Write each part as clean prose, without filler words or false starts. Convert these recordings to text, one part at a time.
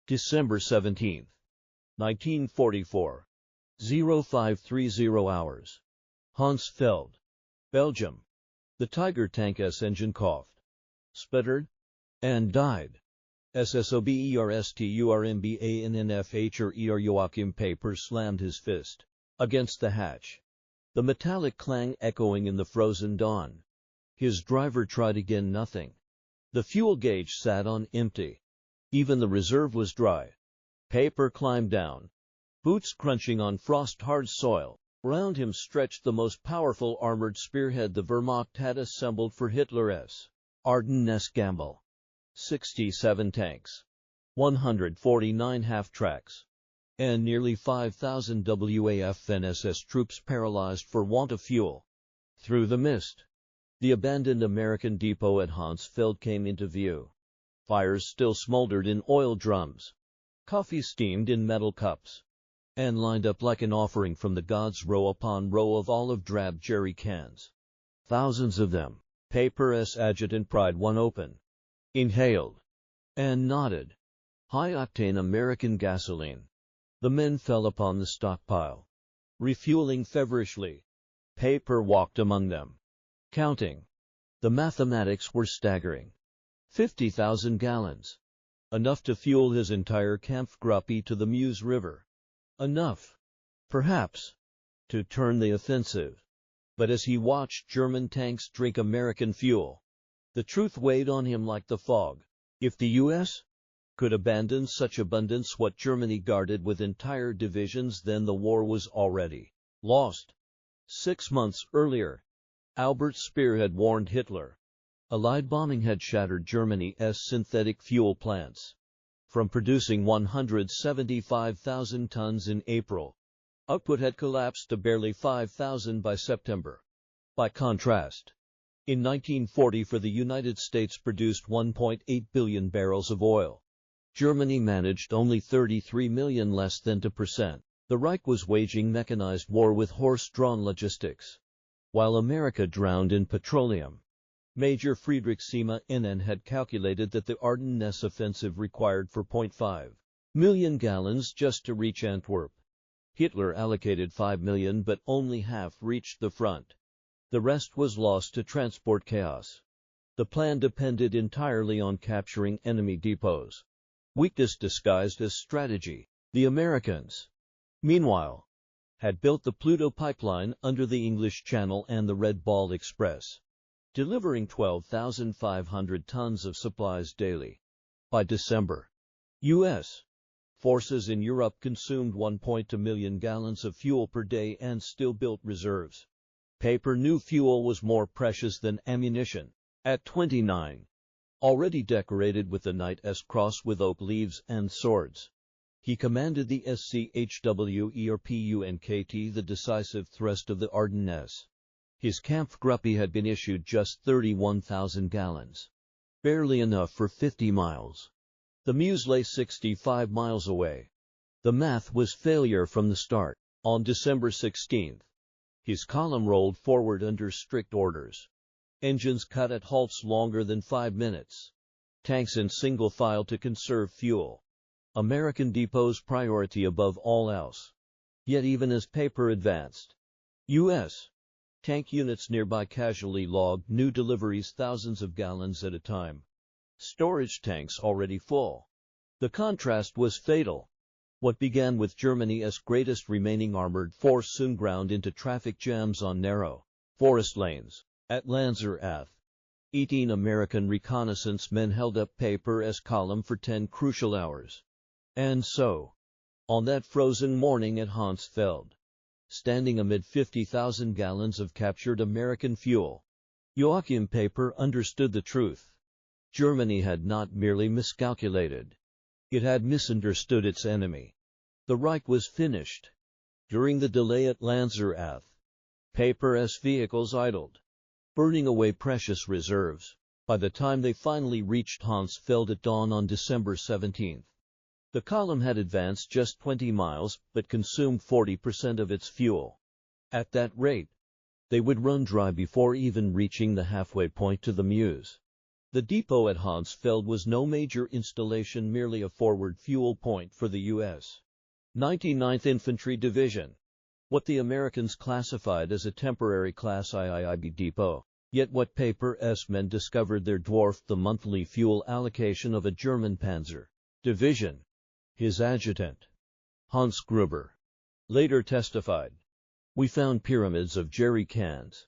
December 17, 1944. 0530 hours. Honsfeld, Belgium. The Tiger tank S engine coughed, sputtered, and died. SSOBERSTURMBANNFHER Joachim Peiper slammed his fist against the hatch, the metallic clang echoing in the frozen dawn. His driver tried again, nothing. The fuel gauge sat on empty. Even the reserve was dry. Peiper climbed down, boots crunching on frost-hard soil. Round him stretched the most powerful armored spearhead the Wehrmacht had assembled for Hitler's Ardennes gamble. 67 tanks, 149 half-tracks, and nearly 5,000 Waffen-SS troops paralyzed for want of fuel. Through the mist, the abandoned American depot at Honsfeld came into view. Fires still smoldered in oil drums. Coffee steamed in metal cups, and lined up like an offering from the gods row upon row of olive-drab jerry cans. Thousands of them. Peiper's adjutant pried one open, inhaled, and nodded. High-octane American gasoline. The men fell upon the stockpile, refueling feverishly. Peiper walked among them, counting. The mathematics were staggering. 50,000 gallons. Enough to fuel his entire Kampfgruppe to the Meuse River. Enough, perhaps, to turn the offensive. But as he watched German tanks drink American fuel, the truth weighed on him like the fog. If the U.S. could abandon such abundance what Germany guarded with entire divisions, then the war was already lost. 6 months earlier, Albert Speer had warned Hitler. Allied bombing had shattered Germany's synthetic fuel plants. From producing 175,000 tons in April, output had collapsed to barely 5,000 by September. By contrast, in 1940 the United States produced 1.8 billion barrels of oil. Germany managed only 33 million, less than 2%. The Reich was waging mechanized war with horse-drawn logistics, while America drowned in petroleum. Major Friedrich Siemens had calculated that the Ardennes offensive required 4.5 million gallons just to reach Antwerp. Hitler allocated 5 million, but only half reached the front. The rest was lost to transport chaos. The plan depended entirely on capturing enemy depots. Weakness disguised as strategy. The Americans, meanwhile, had built the Pluto pipeline under the English Channel and the Red Ball Express, delivering 12,500 tons of supplies daily. By December, U.S. forces in Europe consumed 1.2 million gallons of fuel per day and still built reserves. Peiper knew fuel was more precious than ammunition. At 29, already decorated with the Knight's Cross with oak leaves and swords, he commanded the SCHWERPUNKT, the decisive thrust of the Ardennes. His Kampfgruppe had been issued just 31,000 gallons, barely enough for 50 miles. The Meuse lay 65 miles away. The math was failure from the start. On December 16, his column rolled forward under strict orders. Engines cut at halts longer than 5 minutes. Tanks in single file to conserve fuel. American depots priority above all else. Yet even as Peiper advanced, U.S. tank units nearby casually logged new deliveries, thousands of gallons at a time. Storage tanks already full. The contrast was fatal. What began with Germany's greatest remaining armored force soon ground into traffic jams on narrow forest lanes. At Lanzerath, 18 American reconnaissance men held up Peiper's column for 10 crucial hours. And so, on that frozen morning at Honsfeld, standing amid 50,000 gallons of captured American fuel, Joachim Peiper understood the truth. Germany had not merely miscalculated. It had misunderstood its enemy. The Reich was finished. During the delay at Lanzerath, Peiper's vehicles idled, burning away precious reserves. By the time they finally reached Honsfeld at dawn on December 17, the column had advanced just 20 miles, but consumed 40% of its fuel. At that rate, they would run dry before even reaching the halfway point to the Meuse. The depot at Honsfeld was no major installation, merely a forward fuel point for the U.S. 99th Infantry Division, what the Americans classified as a temporary Class IIIB depot. Yet what Peiper's men discovered there dwarfed the monthly fuel allocation of a German panzer division. His adjutant, Hans Gruber, later testified, "We found pyramids of jerry cans,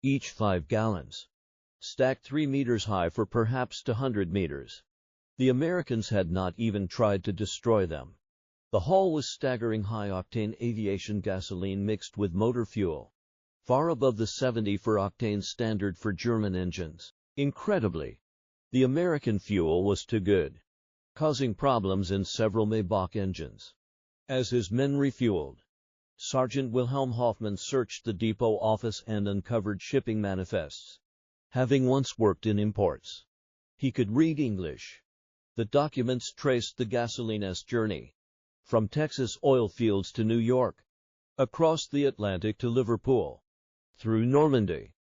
each 5 gallons, stacked 3 meters high for perhaps 200 meters. The Americans had not even tried to destroy them. The haul was staggering high-octane aviation gasoline mixed with motor fuel, far above the 74 octane standard for German engines. Incredibly, the American fuel was too good, causing problems in several Maybach engines." As his men refueled, Sergeant Wilhelm Hoffmann searched the depot office and uncovered shipping manifests. Having once worked in imports, he could read English. The documents traced the gasoline's journey from Texas oil fields to New York, across the Atlantic to Liverpool, through Normandy,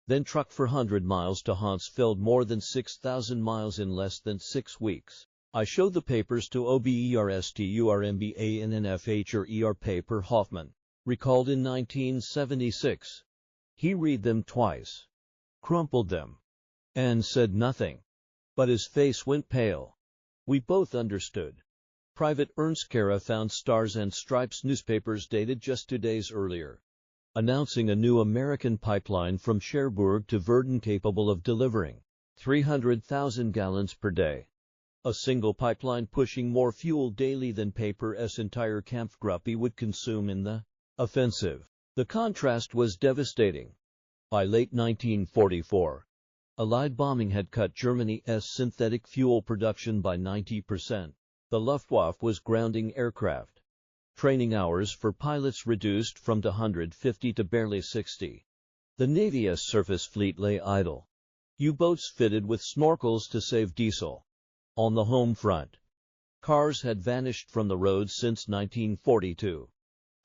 then trucked for 100 miles to Honsfeld, more than 6,000 miles in less than 6 weeks. I showed the papers to OBERSTURMBANNFHRER Peiper. Hoffman recalled in 1976. He read them twice, crumpled them, and said nothing. But his face went pale. We both understood. Private Ernst Kara found Stars and Stripes newspapers dated just 2 days earlier, announcing a new American pipeline from Cherbourg to Verdun capable of delivering 300,000 gallons per day. A single pipeline pushing more fuel daily than Peiper's entire Kampfgruppe would consume in the offensive. The contrast was devastating. By late 1944, Allied bombing had cut Germany's synthetic fuel production by 90%. The Luftwaffe was grounding aircraft. Training hours for pilots reduced from 150 to barely 60. The Navy's surface fleet lay idle. U-boats fitted with snorkels to save diesel. On the home front, cars had vanished from the roads since 1942.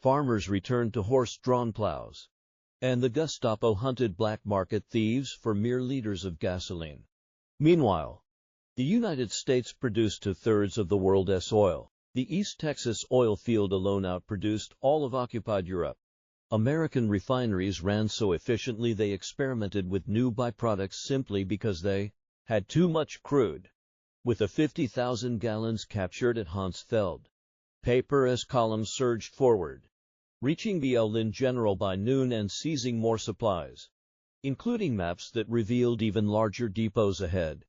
Farmers returned to horse-drawn plows, and the Gestapo hunted black market thieves for mere liters of gasoline. Meanwhile, the United States produced 2/3 of the world's oil. The East Texas oil field alone outproduced all of occupied Europe. American refineries ran so efficiently they experimented with new byproducts simply because they had too much crude. With the 50,000 gallons captured at Honsfeld, Peiper's column surged forward, reaching Berlin General by noon and seizing more supplies, including maps that revealed even larger depots ahead.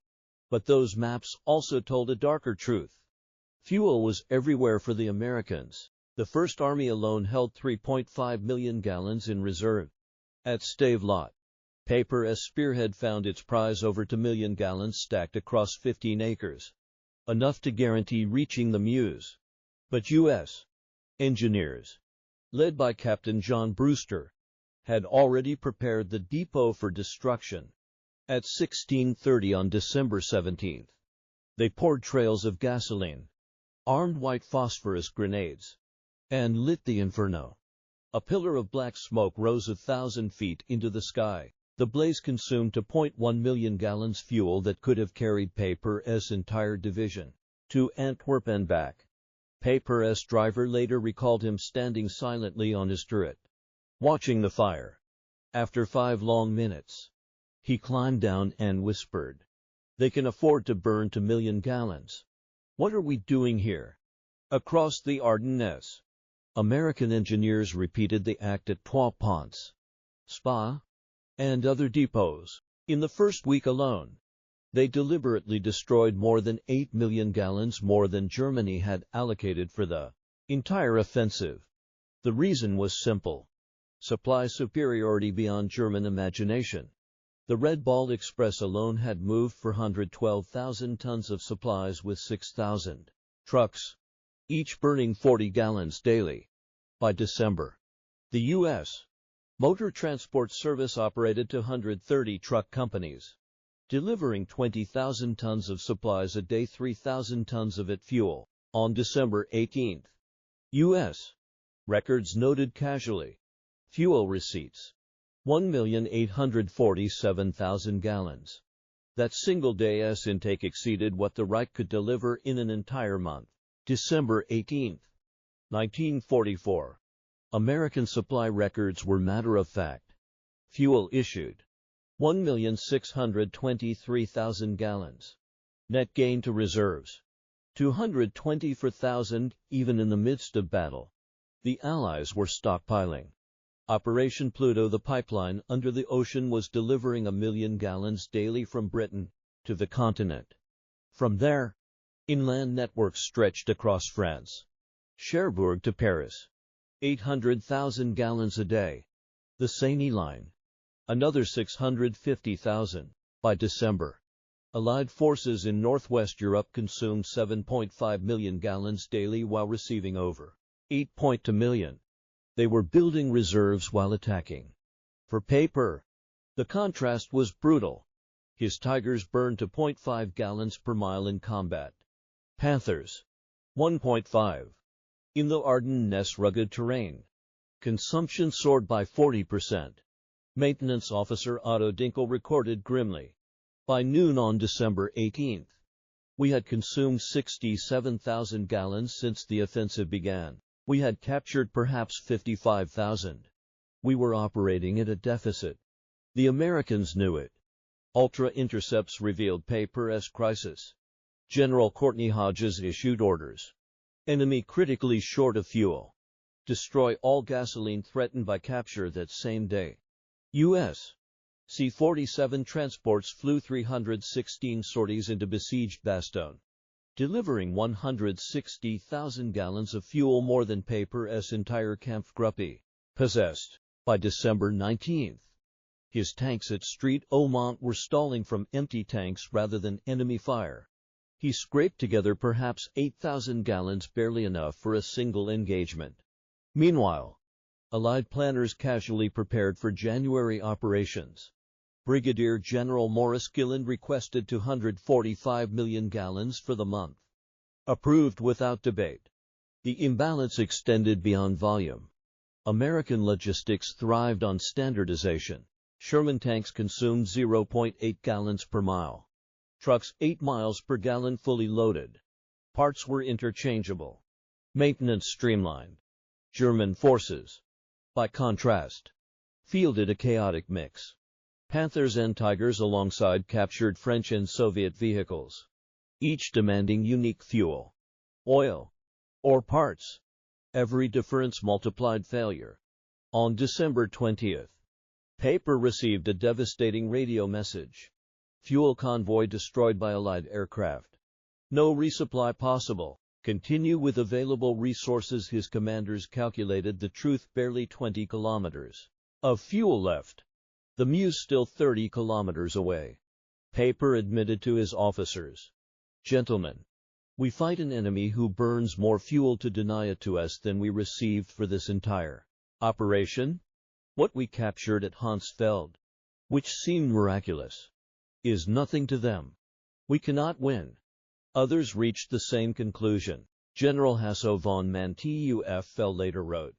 But those maps also told a darker truth. Fuel was everywhere for the Americans. The First Army alone held 3.5 million gallons in reserve. At Stavelot, Peiper's spearhead found its prize over 2 million gallons stacked across 15 acres, enough to guarantee reaching the Meuse. But U.S. engineers, led by Captain John Brewster, had already prepared the depot for destruction. At 16:30 on December 17, they poured trails of gasoline, armed white phosphorus grenades, and lit the inferno. A pillar of black smoke rose 1,000 feet into the sky. The blaze consumed 2.1 million gallons fuel that could have carried Peiper's entire division to Antwerp and back. Peiper's driver later recalled him standing silently on his turret, watching the fire. After 5 long minutes, he climbed down and whispered, "They can afford to burn 2 million gallons. What are we doing here?" Across the Ardennes, American engineers repeated the act at Trois-Ponts, Spa, and other depots. In the first week alone, they deliberately destroyed more than 8 million gallons more than Germany had allocated for the entire offensive. The reason was simple: supply superiority beyond German imagination. The Red Ball Express alone had moved 412,000 tons of supplies with 6,000 trucks, each burning 40 gallons daily. By December, the U.S. Motor Transport Service operated 230 truck companies, delivering 20,000 tons of supplies a day, 3,000 tons of it fuel. On December 18, U.S. records noted casually, fuel receipts, 1,847,000 gallons. That single day's intake exceeded what the Reich could deliver in an entire month. December 18, 1944. American supply records were matter of fact. Fuel issued 1,623,000 gallons. Net gain to reserves 224,000, even in the midst of battle. The Allies were stockpiling. Operation Pluto, the pipeline under the ocean, was delivering 1 million gallons daily from Britain to the continent. From there, inland networks stretched across France. Cherbourg to Paris, 800,000 gallons a day. The Seine line, another 650,000. By December, Allied forces in northwest Europe consumed 7.5 million gallons daily while receiving over 8.2 million. They were building reserves while attacking. For Peiper, the contrast was brutal. His Tigers burned to 0.5 gallons per mile in combat. Panthers, 1.5. In the Ardennes rugged terrain, consumption soared by 40%. Maintenance officer Otto Dinkel recorded grimly. By noon on December 18th, we had consumed 67,000 gallons since the offensive began. We had captured perhaps 55,000. We were operating at a deficit. The Americans knew it. Ultra intercepts revealed Peiper's crisis. General Courtney Hodges issued orders. Enemy critically short of fuel. Destroy all gasoline threatened by capture that same day. U.S. C-47 transports flew 316 sorties into besieged Bastogne, delivering 160,000 gallons of fuel, more than Peiper's entire Kampfgruppe possessed. By December 19th, his tanks at Street Aumont were stalling from empty tanks rather than enemy fire. He scraped together perhaps 8,000 gallons, barely enough for a single engagement. Meanwhile, Allied planners casually prepared for January operations. Brigadier General Morris Gilland requested 245 million gallons for the month. Approved without debate. The imbalance extended beyond volume. American logistics thrived on standardization. Sherman tanks consumed 0.8 gallons per mile. Trucks 8 miles per gallon fully loaded. Parts were interchangeable. Maintenance streamlined. German forces, by contrast, fielded a chaotic mix. Panthers and Tigers alongside captured French and Soviet vehicles, each demanding unique fuel, oil, or parts. Every difference multiplied failure. On December 20th, Peiper received a devastating radio message. Fuel convoy destroyed by Allied aircraft. No resupply possible. Continue with available resources. His commanders calculated the truth: barely 20 kilometers of fuel left. The Meuse still 30 kilometers away. Peiper admitted to his officers, "Gentlemen, we fight an enemy who burns more fuel to deny it to us than we received for this entire operation. What we captured at Honsfeld, which seemed miraculous, is nothing to them. We cannot win." Others reached the same conclusion. General Hasso von Manteuffel later wrote,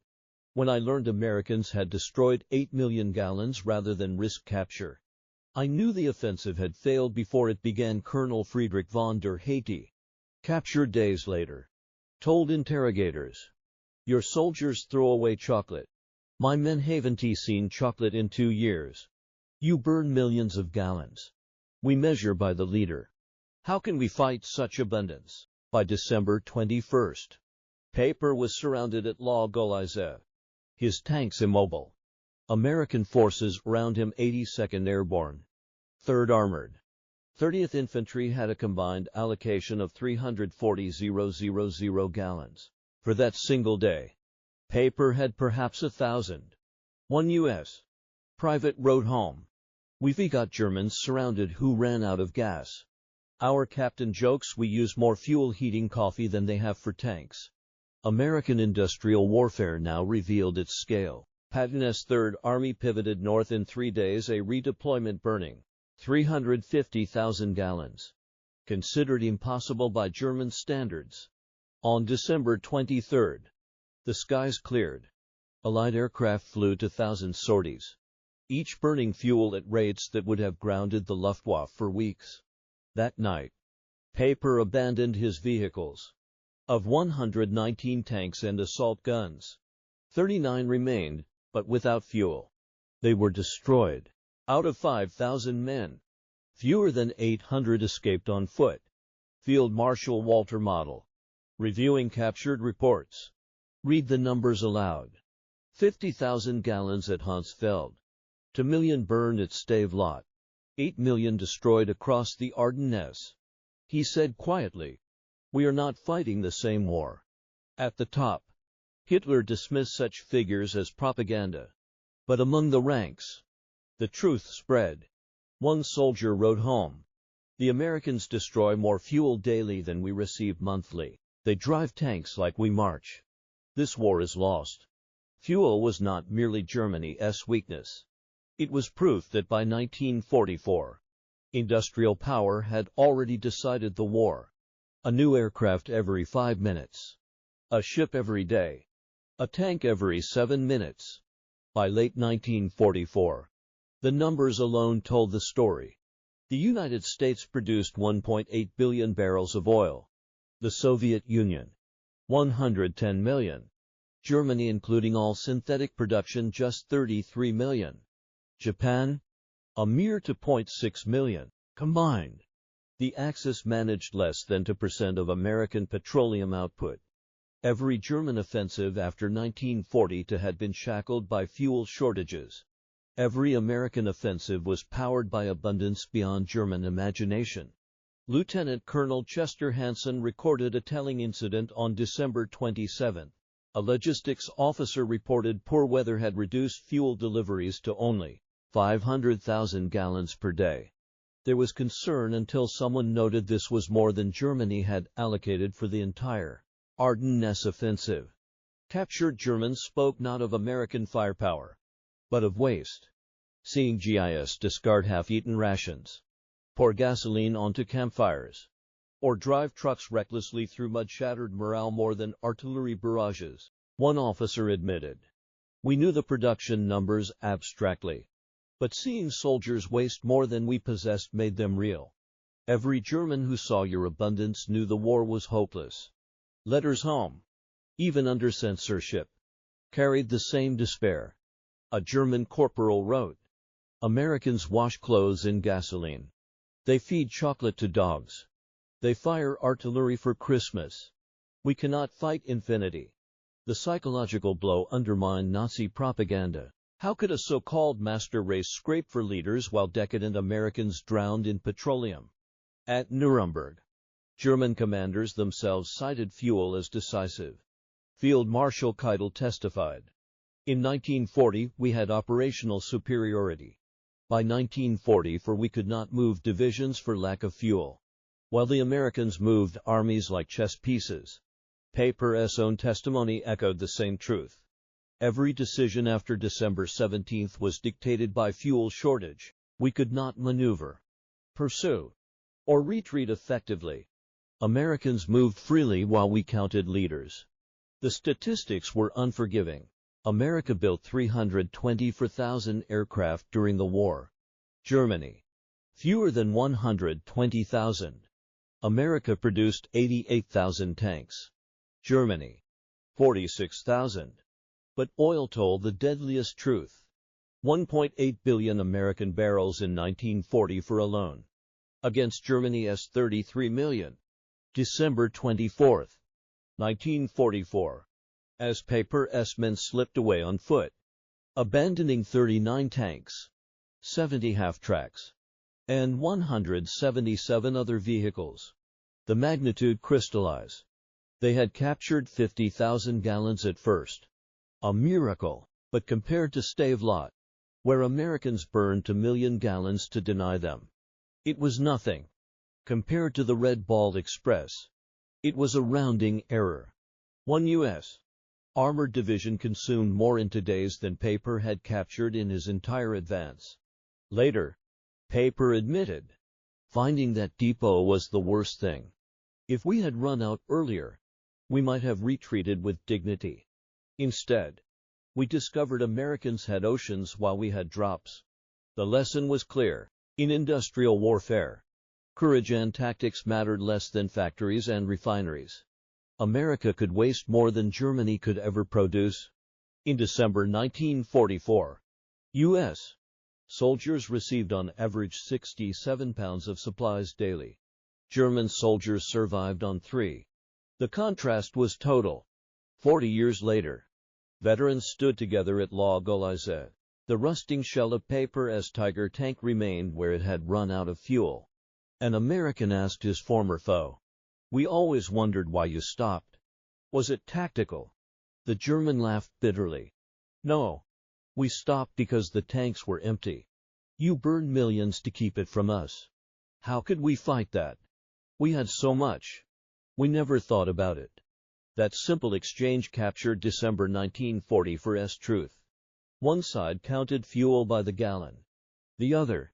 "When I learned Americans had destroyed 8 million gallons rather than risk capture, I knew the offensive had failed before it began." Colonel Friedrich von der Hatie, captured days later, told interrogators, "Your soldiers throw away chocolate. My men haven't seen chocolate in 2 years. You burn millions of gallons. We measure by the liter. How can we fight such abundance?" By December 21st, Peiper was surrounded at La Gauloise, his tanks immobile. American forces around him. 82nd Airborne, 3rd Armored, 30th Infantry had a combined allocation of 340,000 gallons. For that single day, Peiper had perhaps 1,000. One U.S. private wrote home, "We got Germans surrounded who ran out of gas. Our captain jokes we use more fuel heating coffee than they have for tanks." American industrial warfare now revealed its scale. Patton's Third Army pivoted north in 3 days, a redeployment burning 350,000 gallons, considered impossible by German standards. On December 23rd, the skies cleared. Allied aircraft flew to 1,000 sorties. each burning fuel at rates that would have grounded the Luftwaffe for weeks. That night, Peiper abandoned his vehicles. Of 119 tanks and assault guns, 39 remained, but without fuel. They were destroyed. Out of 5,000 men, fewer than 800 escaped on foot. Field Marshal Walter Model. Reviewing captured reports. Read the numbers aloud. 50,000 gallons at Honsfeld. 2 million burned at Stavelot. 8 million destroyed across the Ardennes. He said quietly, "We are not fighting the same war." At the top, Hitler dismissed such figures as propaganda. But among the ranks, the truth spread. One soldier wrote home, "The Americans destroy more fuel daily than we receive monthly. They drive tanks like we march. This war is lost." Fuel was not merely Germany's weakness. It was proof that by 1944, industrial power had already decided the war. A new aircraft every 5 minutes. A ship every day. A tank every 7 minutes. By late 1944, the numbers alone told the story. The United States produced 1.8 billion barrels of oil. The Soviet Union, 110 million. Germany, including all synthetic production, just 33 million. Japan, a mere 2.6 million. Combined, the Axis managed less than 2% of American petroleum output. Every German offensive after 1940 had been shackled by fuel shortages. Every American offensive was powered by abundance beyond German imagination. Lieutenant Colonel Chester Hansen recorded a telling incident on December 27. A logistics officer reported poor weather had reduced fuel deliveries to only 500,000 gallons per day. There was concern until someone noted this was more than Germany had allocated for the entire Ardennes offensive. Captured Germans spoke not of American firepower, but of waste. Seeing GIS discard half-eaten rations, pour gasoline onto campfires, or drive trucks recklessly through mud shattered morale more than artillery barrages, one officer admitted. We knew the production numbers abstractly, but seeing soldiers waste more than we possessed made them real. Every German who saw your abundance knew the war was hopeless. Letters home, even under censorship, carried the same despair. A German corporal wrote, "Americans wash clothes in gasoline. They feed chocolate to dogs. They fire artillery for Christmas. We cannot fight infinity." The psychological blow undermined Nazi propaganda. How could a so-called master race scrape for leaders while decadent Americans drowned in petroleum? At Nuremberg, German commanders themselves cited fuel as decisive. Field Marshal Keitel testified, "In 1940 we had operational superiority. By 1944 we could not move divisions for lack of fuel, while the Americans moved armies like chess pieces." Peiper's own testimony echoed the same truth. Every decision after December 17 was dictated by fuel shortage. We could not maneuver, pursue, or retreat effectively. Americans moved freely while we counted leaders. The statistics were unforgiving. America built 324,000 aircraft during the war. Germany, fewer than 120,000. America produced 88,000 tanks. Germany, 46,000. But oil told the deadliest truth. 1.8 billion American barrels in 1944 alone, against Germany's 33 million. December 24, 1944. As Peiper's men slipped away on foot, abandoning 39 tanks, 70 half-tracks, and 177 other vehicles, the magnitude crystallized. They had captured 50,000 gallons at first. A miracle, but compared to Stavelot, where Americans burned 2 million gallons to deny them, it was nothing. Compared to the Red Ball Express, it was a rounding error. One U.S. armored division consumed more in 2 days than Peiper had captured in his entire advance. Later, Peiper admitted, finding that depot was the worst thing. If we had run out earlier, we might have retreated with dignity. Instead, We discovered Americans had oceans while we had drops. The lesson was clear. In industrial warfare, courage and tactics mattered less than factories and refineries. America could waste more than Germany could ever produce. In December 1944, U.S. soldiers received on average 67 pounds of supplies daily. German soldiers survived on 3. The contrast was total. 40 years later, veterans stood together at La Gauloise. The rusting shell of Peiper's Tiger tank remained where it had run out of fuel. An American asked his former foe, "We always wondered why you stopped. Was it tactical?" The German laughed bitterly. "No. We stopped because the tanks were empty. You burned millions to keep it from us. How could we fight that? We had so much. We never thought about it." That simple exchange captured December 1944's truth. One side counted fuel by the gallon. The other,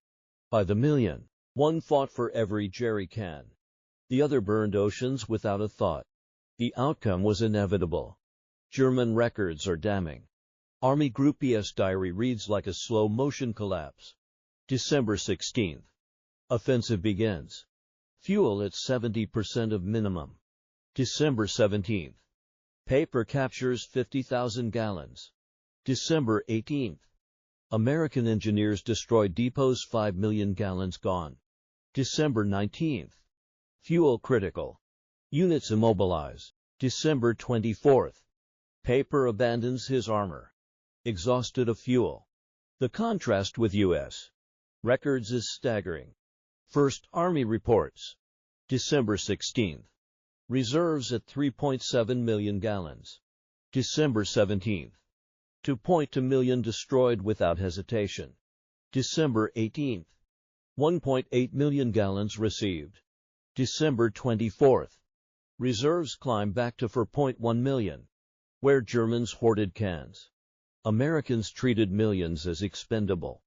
by the million. One fought for every jerry can. The other burned oceans without a thought. The outcome was inevitable. German records are damning. Army Group E's diary reads like a slow-motion collapse. December 16th. Offensive begins. Fuel at 70% of minimum. December 17th. Peiper captures 50,000 gallons. December 18th. American engineers destroy depots, 5 million gallons gone. December 19th. Fuel critical. Units immobilize. December 24th. Peiper abandons his armor. Exhausted of fuel. The contrast with U.S. records is staggering. First Army reports. December 16th. Reserves at 3.7 million gallons. December 17th. 2.2 million destroyed without hesitation. December 18th. 1.8 million gallons received. December 24th. Reserves climb back to 4.1 million. Where Germans hoarded cans, Americans treated millions as expendable.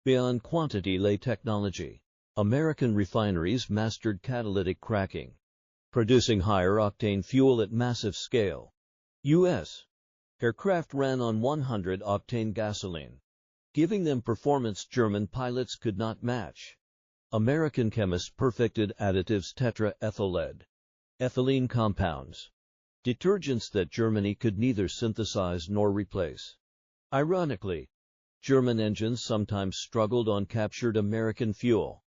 Beyond quantity lay technology. American refineries mastered catalytic cracking, producing higher-octane fuel at massive scale. U.S. aircraft ran on 100-octane gasoline, giving them performance German pilots could not match. American chemists perfected additives tetraethyl-lead, ethylene compounds, detergents that Germany could neither synthesize nor replace. Ironically, German engines sometimes struggled on captured American fuel,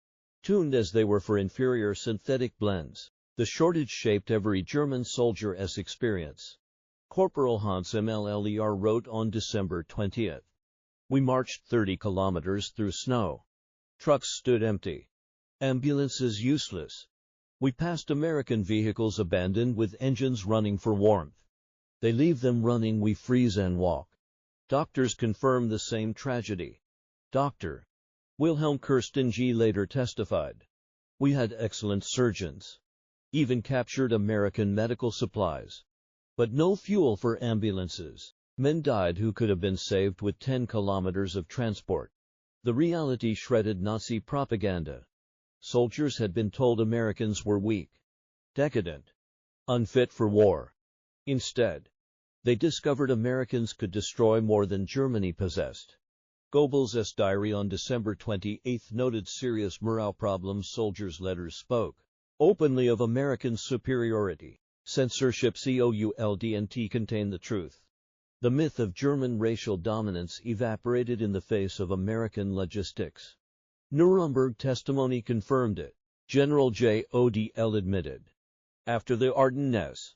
tuned as they were for inferior synthetic blends. The shortage shaped every German soldier's experience. Corporal Honsfeld wrote on December 20th. "We marched 30 kilometers through snow. Trucks stood empty. Ambulances useless. We passed American vehicles abandoned with engines running for warmth. They leave them running, we freeze and walk." Doctors confirm the same tragedy. Dr. Wilhelm Kirsten-G. later testified, "We had excellent surgeons, even captured American medical supplies, but no fuel for ambulances. Men died who could have been saved with 10 kilometers of transport." The reality shredded Nazi propaganda. Soldiers had been told Americans were weak, decadent, unfit for war. Instead, they discovered Americans could destroy more than Germany possessed. Goebbels' diary on December 28 noted serious morale problems. Soldiers' letters spoke openly of American superiority. Censorship COULDNT contained the truth. The myth of German racial dominance evaporated in the face of American logistics. Nuremberg testimony confirmed it. General JODL admitted, "After the Ardennes,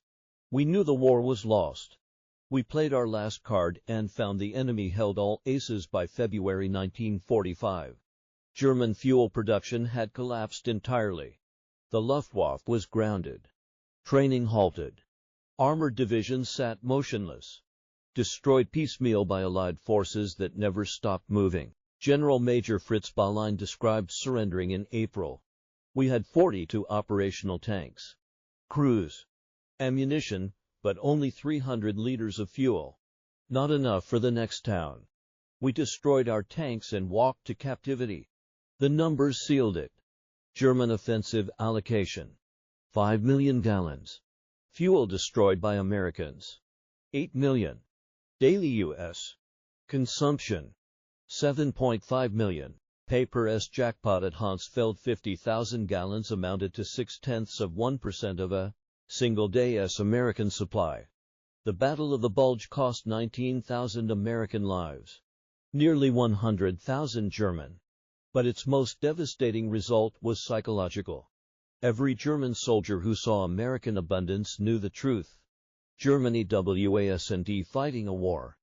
we knew the war was lost. We played our last card and found the enemy held all aces by February 1945. German fuel production had collapsed entirely. The Luftwaffe was grounded. Training halted. Armored divisions sat motionless, destroyed piecemeal by Allied forces that never stopped moving." General Major Fritz Baulein described surrendering in April. "We had 42 operational tanks, crews, ammunition, but only 300 liters of fuel. Not enough for the next town. We destroyed our tanks and walked to captivity." The numbers sealed it. German offensive allocation: 5 million gallons. Fuel destroyed by Americans: 8 million. Daily U.S. consumption 7.5 million. Peiper's jackpot at Honsfeld 50,000 gallons amounted to 0.6% of a single day's American supply. The Battle of the Bulge cost 19,000 American lives, nearly 100,000 German. But its most devastating result was psychological. Every German soldier who saw American abundance knew the truth. Germany wasn't fighting a war.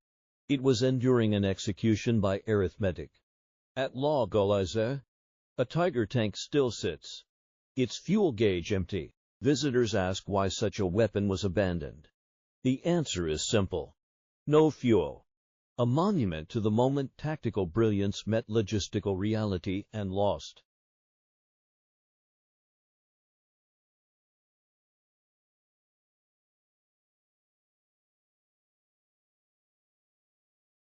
It was enduring an execution by arithmetic. At La Gauloise, a Tiger tank still sits, its fuel gauge empty. Visitors ask why such a weapon was abandoned. The answer is simple. No fuel. A monument to the moment tactical brilliance met logistical reality and lost.